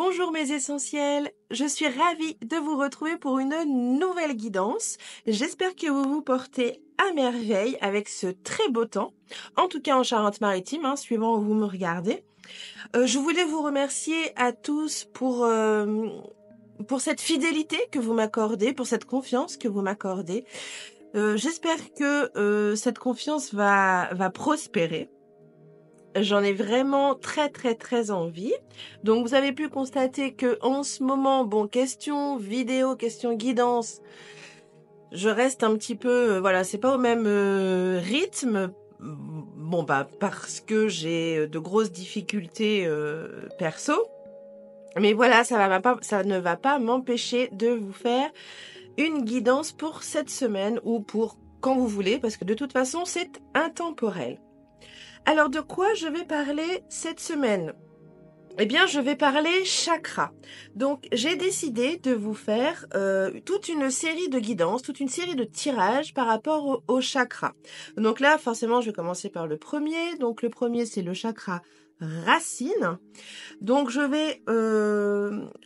Bonjour mes essentiels, je suis ravie de vous retrouver pour une nouvelle guidance. J'espère que vous vous portez à merveille avec ce très beau temps, en tout cas en Charente-Maritime, suivant où vous me regardez. Je voulais vous remercier à tous pour cette fidélité que vous m'accordez, pour cette confiance que vous m'accordez. J'espère que cette confiance va prospérer. J'en ai vraiment très envie. Donc vous avez pu constater que en ce moment, question vidéo, question guidance, je reste un petit peu, c'est pas au même rythme. Parce que j'ai de grosses difficultés perso. Mais voilà, ça ne va pas m'empêcher de vous faire une guidance pour cette semaine ou pour quand vous voulez, parce que de toute façon, c'est intemporel. Alors, de quoi je vais parler cette semaine? Eh bien, je vais parler chakra. Donc, j'ai décidé de vous faire toute une série de guidances, toute une série de tirages par rapport au chakra. Donc là, forcément, je vais commencer par le premier. Donc, le premier, c'est le chakra racine. Donc, je vais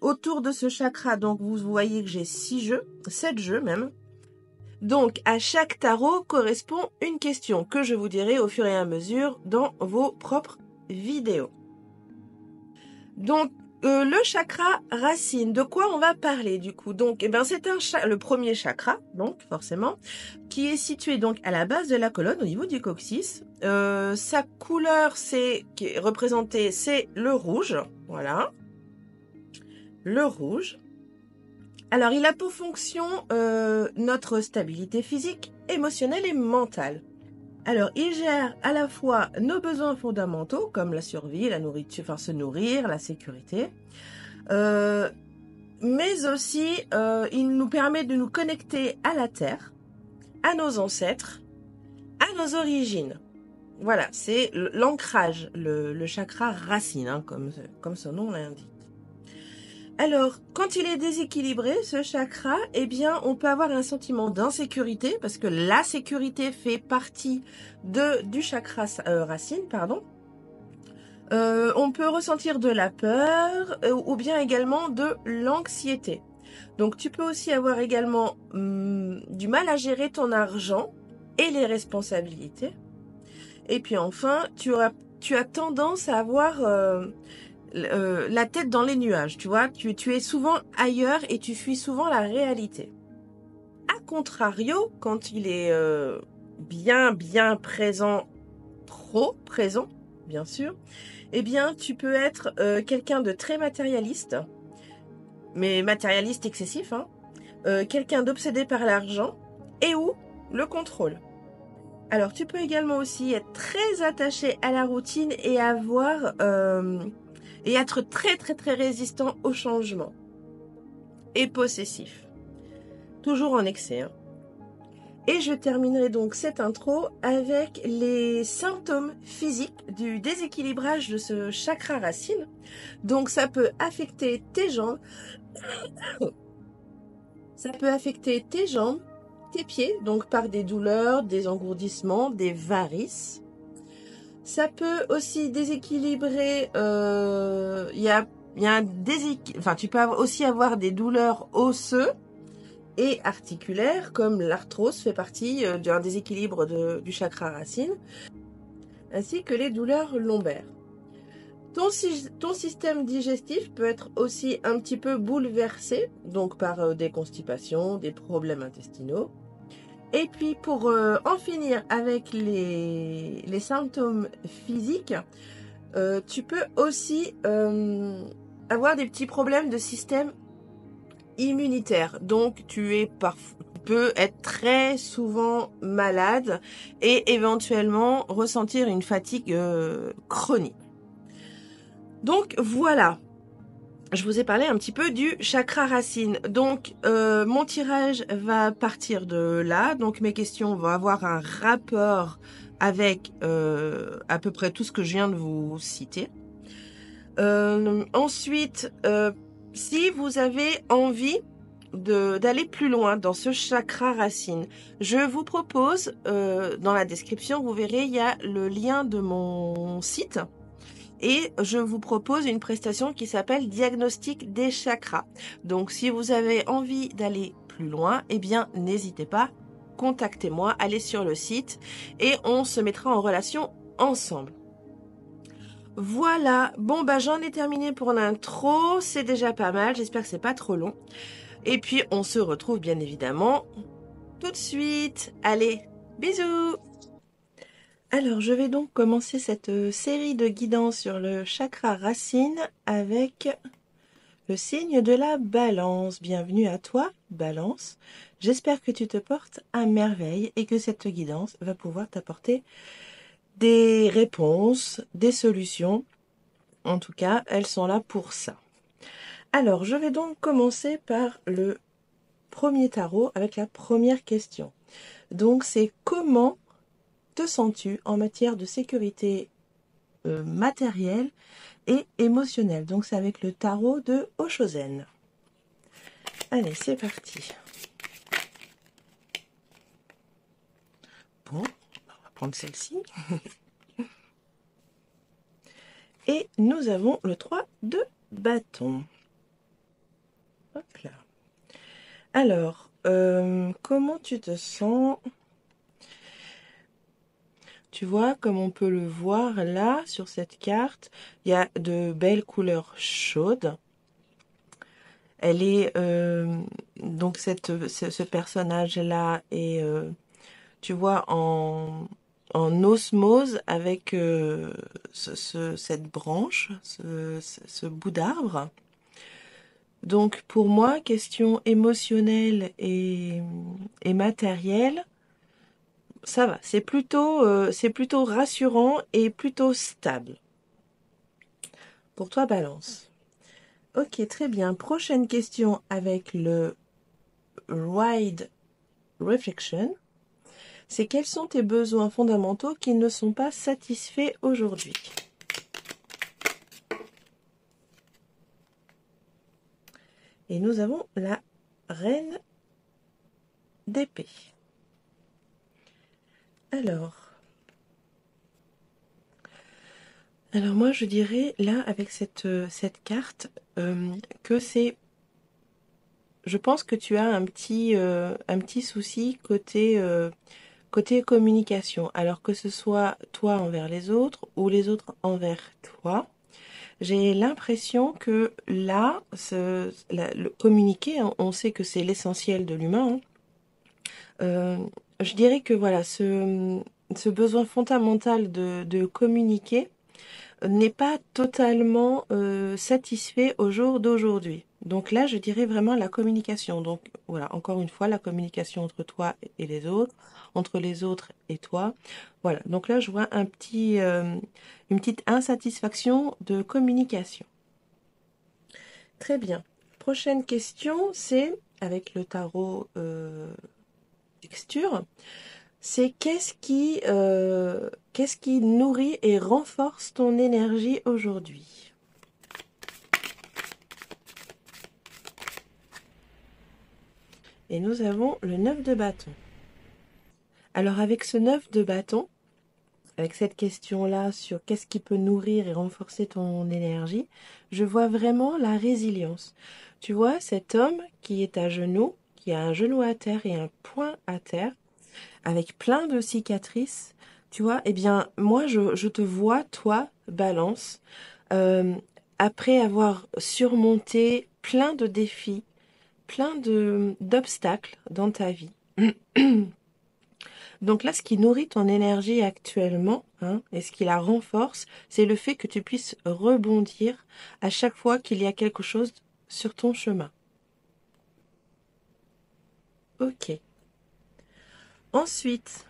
autour de ce chakra, donc vous voyez que j'ai 7 jeux même. Donc, à chaque tarot correspond une question que je vous dirai au fur et à mesure dans vos propres vidéos. Donc, le chakra racine, de quoi on va parler du coup? Donc, c'est le premier chakra, donc forcément, qui est situé donc à la base de la colonne, au niveau du coccyx. Sa couleur, qui est représentée, c'est le rouge, voilà, le rouge. Alors, il a pour fonction notre stabilité physique, émotionnelle et mentale. Alors, il gère à la fois nos besoins fondamentaux, comme la survie, la nourriture, se nourrir, la sécurité, mais aussi, il nous permet de nous connecter à la terre, à nos ancêtres, à nos origines. Voilà, c'est l'ancrage, le chakra racine, comme son nom l'indique. Alors, quand il est déséquilibré, ce chakra, on peut avoir un sentiment d'insécurité, parce que la sécurité fait partie du chakra racine, on peut ressentir de la peur, ou bien également de l'anxiété. Donc, tu peux aussi avoir également du mal à gérer ton argent et les responsabilités. Et puis enfin, tu as tendance à avoir la tête dans les nuages, tu vois, tu es souvent ailleurs et tu fuis souvent la réalité. A contrario, quand il est bien présent, trop présent, bien sûr, tu peux être quelqu'un de très matérialiste, mais matérialiste excessif, quelqu'un d'obsédé par l'argent et ou le contrôle. Alors, tu peux également aussi être très attaché à la routine et et être très résistant au changement. Et possessif. Toujours en excès. Et je terminerai donc cette intro avec les symptômes physiques du déséquilibrage de ce chakra racine. Donc ça peut affecter tes jambes. Ça peut affecter tes jambes, tes pieds, donc par des douleurs, des engourdissements, des varices. Ça peut aussi déséquilibrer, tu peux aussi avoir des douleurs osseuses et articulaires, comme l'arthrose fait partie d'un déséquilibre du chakra racine, ainsi que les douleurs lombaires. Ton système digestif peut être aussi un petit peu bouleversé, donc par des constipations, des problèmes intestinaux. Et puis pour en finir avec les symptômes physiques, tu peux aussi avoir des petits problèmes de système immunitaire. Donc tu peux être très souvent malade et éventuellement ressentir une fatigue chronique. Donc voilà. Je vous ai parlé un petit peu du chakra racine. Donc, mon tirage va partir de là. Donc, mes questions vont avoir un rapport avec à peu près tout ce que je viens de vous citer. Ensuite, si vous avez envie d'aller plus loin dans ce chakra racine, je vous propose, dans la description, vous verrez, il y a le lien de mon site. et je vous propose une prestation qui s'appelle Diagnostic des chakras. Donc si vous avez envie d'aller plus loin, eh bien n'hésitez pas, contactez-moi, allez sur le site et on se mettra en relation ensemble. Voilà, bon bah j'en ai terminé pour l'intro, c'est déjà pas mal, j'espère que c'est pas trop long. Et puis on se retrouve bien évidemment tout de suite. Allez, bisous! Alors je vais donc commencer cette série de guidances sur le chakra racine avec le signe de la Balance. Bienvenue à toi, Balance. J'espère que tu te portes à merveille et que cette guidance va pouvoir t'apporter des réponses, des solutions. En tout cas, elles sont là pour ça. Alors, je vais donc commencer par le premier tarot avec la première question. Donc, c'est comment te sens-tu en matière de sécurité matérielle et émotionnelle? Donc, c'est avec le tarot de Oshozen. Allez, c'est parti. Bon, on va prendre celle-ci. Et nous avons le 3 de bâton. Hop là. Alors, comment tu te sens? Tu vois, comme on peut le voir là, sur cette carte, il y a de belles couleurs chaudes. Elle est, donc ce personnage-là est, tu vois, en osmose avec cette branche, ce bout d'arbre. Donc pour moi, question émotionnelle et matérielle, ça va. C'est plutôt rassurant et plutôt stable. Pour toi, Balance. Ok, très bien. Prochaine question avec le Ride Reflection. C'est quels sont tes besoins fondamentaux qui ne sont pas satisfaits aujourd'hui? Et nous avons la reine d'épée. Alors moi je dirais là avec cette carte que c'est, je pense que tu as un petit souci côté communication. Alors que ce soit toi envers les autres ou les autres envers toi, j'ai l'impression que là, le communiquer, hein, on sait que c'est l'essentiel de l'humain. Je dirais que voilà, ce besoin fondamental de communiquer n'est pas totalement satisfait au jour d'aujourd'hui. Donc là, je dirais vraiment la communication. Donc voilà, encore une fois, la communication entre toi et les autres, entre les autres et toi. Voilà, donc là, je vois une petite insatisfaction de communication. Très bien. Prochaine question, c'est avec le tarot texture. C'est qu'est-ce qui nourrit et renforce ton énergie aujourd'hui? Et nous avons le 9 de bâton. Alors avec ce 9 de bâton, avec cette question-là sur qu'est-ce qui peut nourrir et renforcer ton énergie, je vois vraiment la résilience. Tu vois, cet homme qui est à genoux, qui a un genou à terre et un poing à terre, avec plein de cicatrices, tu vois, eh bien, moi, je te vois, toi, Balance, après avoir surmonté plein de défis, plein d'obstacles dans ta vie. Donc là, ce qui nourrit ton énergie actuellement, hein, et ce qui la renforce, c'est le fait que tu puisses rebondir à chaque fois qu'il y a quelque chose sur ton chemin. Ok. Ensuite,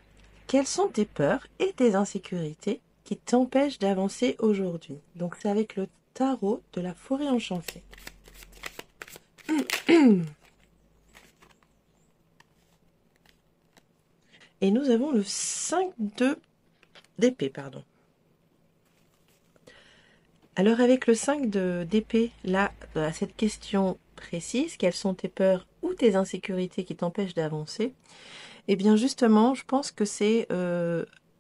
quelles sont tes peurs et tes insécurités qui t'empêchent d'avancer aujourd'hui? Donc c'est avec le tarot de la forêt enchantée. Et nous avons le 5 d'épée, pardon. Alors avec le 5 d'épée, là, à cette question précise, quelles sont tes peurs ou tes insécurités qui t'empêchent d'avancer? Eh bien justement, je pense que c'est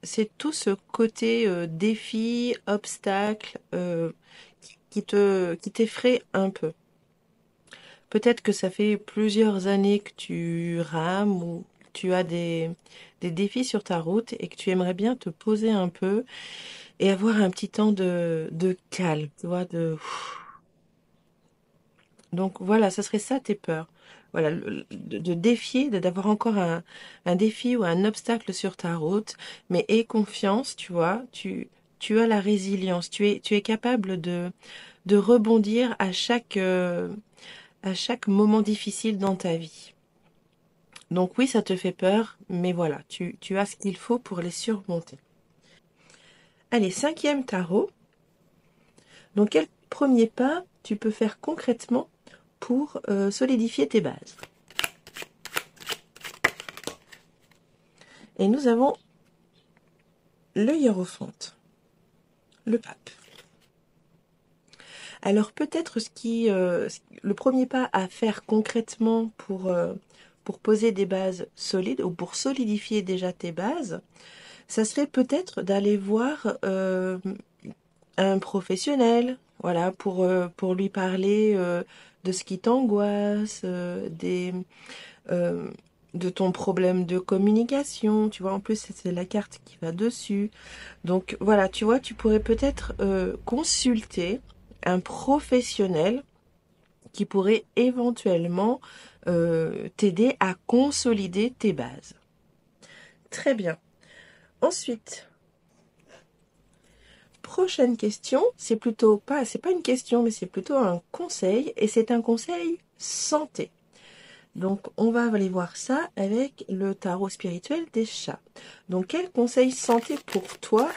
c'est tout ce côté défi, obstacle qui t'effraie un peu. Peut-être que ça fait plusieurs années que tu rames ou que tu as des défis sur ta route et que tu aimerais bien te poser un peu et avoir un petit temps de calme, tu vois, Donc voilà, ce serait ça tes peurs. Voilà, de défier, d'avoir encore un défi ou un obstacle sur ta route, mais aie confiance, tu vois, tu as la résilience, tu es capable de rebondir à chaque moment difficile dans ta vie. Donc oui, ça te fait peur, mais voilà, tu as ce qu'il faut pour les surmonter. Allez, cinquième tarot. Donc quel premier pas tu peux faire concrètement pour solidifier tes bases? Et nous avons le hiérophante, le pape. Alors peut-être le premier pas à faire concrètement pour poser des bases solides ou pour solidifier déjà tes bases, ça serait peut-être d'aller voir un professionnel, voilà, pour lui parler de ce qui t'angoisse, euh, de ton problème de communication, tu vois, en plus c'est la carte qui va dessus. Donc voilà, tu vois, tu pourrais peut-être consulter un professionnel qui pourrait éventuellement t'aider à consolider tes bases. Très bien. Ensuite, prochaine question, c'est pas une question, mais c'est plutôt un conseil, et c'est un conseil santé. Donc, on va aller voir ça avec le tarot spirituel des chats. Donc, quel conseil santé pour toi,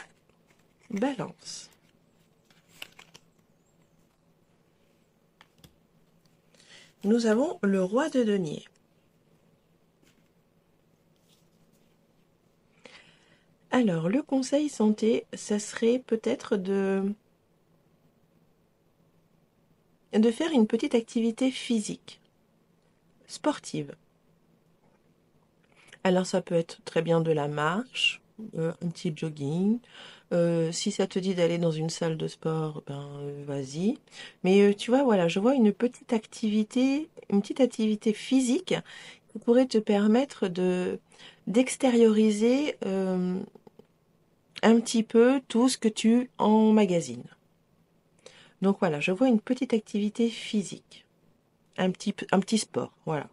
Balance? Nous avons le roi de denier. Alors, le conseil santé, ça serait peut-être de faire une petite activité physique, sportive. Alors, ça peut être très bien de la marche, un petit jogging. Si ça te dit d'aller dans une salle de sport, vas-y. Mais tu vois, voilà, je vois une petite activité physique qui pourrait te permettre d'extérioriser un petit peu tout ce que tu emmagasines. Donc voilà, je vois une petite activité physique, un petit sport, voilà.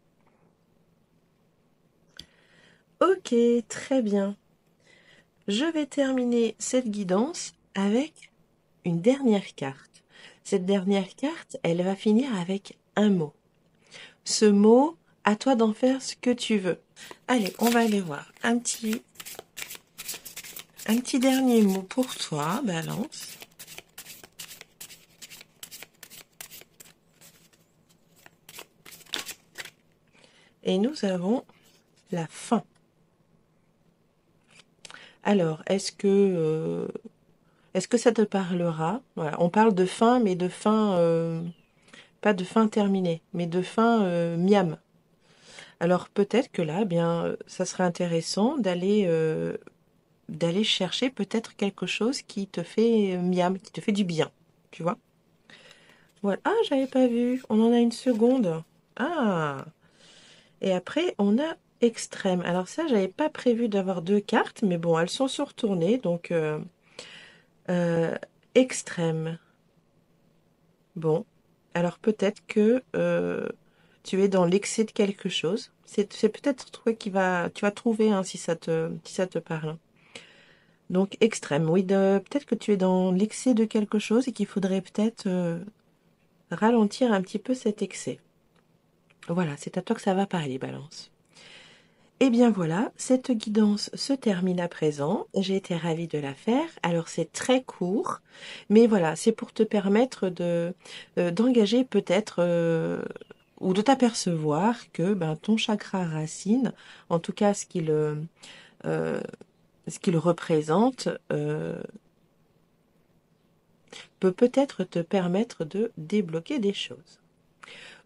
Ok, très bien. Je vais terminer cette guidance avec une dernière carte. Cette dernière carte, elle va finir avec un mot. Ce mot, à toi d'en faire ce que tu veux. Allez, on va aller voir un petit dernier mot pour toi, Balance. Et nous avons la fin. Alors, est-ce que ça te parlera? Voilà, on parle de fin, mais de fin, pas de fin terminée, mais de fin miam. Alors peut-être que là, ça serait intéressant d'aller chercher peut-être quelque chose qui te fait miam, qui te fait du bien, tu vois? Voilà. Ah, j'avais pas vu. On en a une seconde. Ah. Et après, on a extrême. Alors ça, j'avais pas prévu d'avoir deux cartes, mais bon, elles sont surtournées, donc euh, extrême. Bon, alors peut-être que tu es dans l'excès de quelque chose. C'est peut-être toi tu vas trouver hein, si ça te parle. Donc extrême, oui, peut-être que tu es dans l'excès de quelque chose et qu'il faudrait peut-être ralentir un petit peu cet excès. Voilà, c'est à toi que ça va parler, Balance. Eh bien voilà, cette guidance se termine à présent. J'ai été ravie de la faire. Alors c'est très court, mais voilà, c'est pour te permettre d'engager peut-être ou de t'apercevoir que ton chakra racine, en tout cas ce qu'il représente, peut peut-être te permettre de débloquer des choses.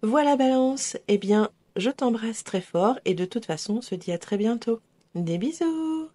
Voilà Balance, eh bien je t'embrasse très fort et de toute façon on se dit à très bientôt. Des bisous!